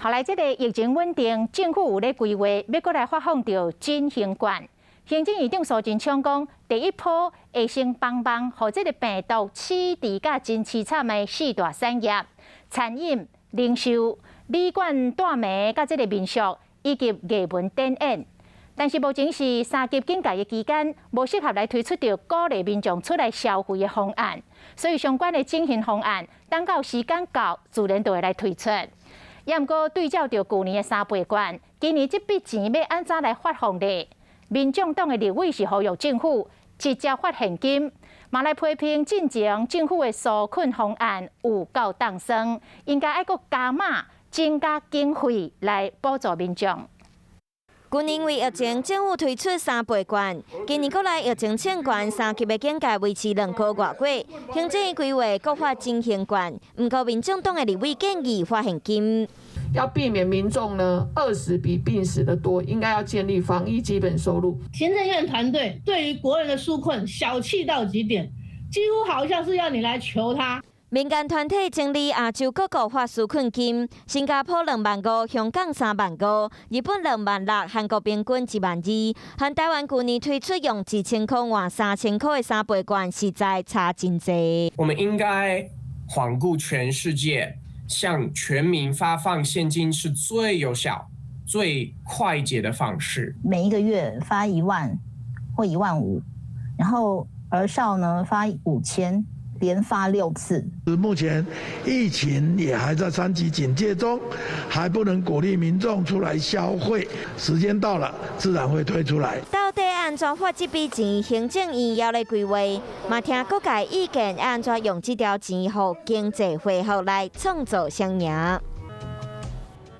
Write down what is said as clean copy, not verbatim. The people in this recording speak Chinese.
后来，这个疫情稳定，政府有咧规划要过来发放到振兴券。行政院长苏贞昌讲，第一波会先帮忙，互这个病毒饲治甲真凄惨的四大产业：餐饮、零售、旅馆、大卖，甲这个民俗以及艺文展演。但是目前是3级警戒的期间，无适合来推出着鼓励民众出来消费的方案，所以相关的振兴方案，等到时间到，自然就会来推出。也毋过对照着去年的3倍券，今年这笔钱要安怎来发放呢？民众党的立委是呼吁政府直接发现金，嘛来批评进前政府的纾困方案有够当算，应该爱阁加码增加经费来补助民众。去年为疫情，政府推出3倍券，今年国内疫情欠悬，3级的警戒维持2个多月。行政院规划国发振兴券，不过民众党的立委建议发现金。要避免民众呢20比病死的多，应该要建立防疫基本收入。行政院团队对于国人的纾困小气到极点，几乎好像是要你来求他。民间团体成立亚洲各国发纾困金，新加坡2万5，香港3万5，日本2万6，韩国平均1万2，和台湾去年推出用2000块换3000块的3倍券，实在差真多。我们应该环顾全世界，向全民发放现金是最有效、最快捷的方式。每一个月发1万或1万5，然后儿少呢发5000。连发6次。目前疫情也还在3级警戒中，还不能鼓励民众出来消费。时间到了，自然会推出来。到底安怎发这笔钱？行政院要来规划，嘛听各界意见，安怎用这条钱，互经济恢复来创造双赢。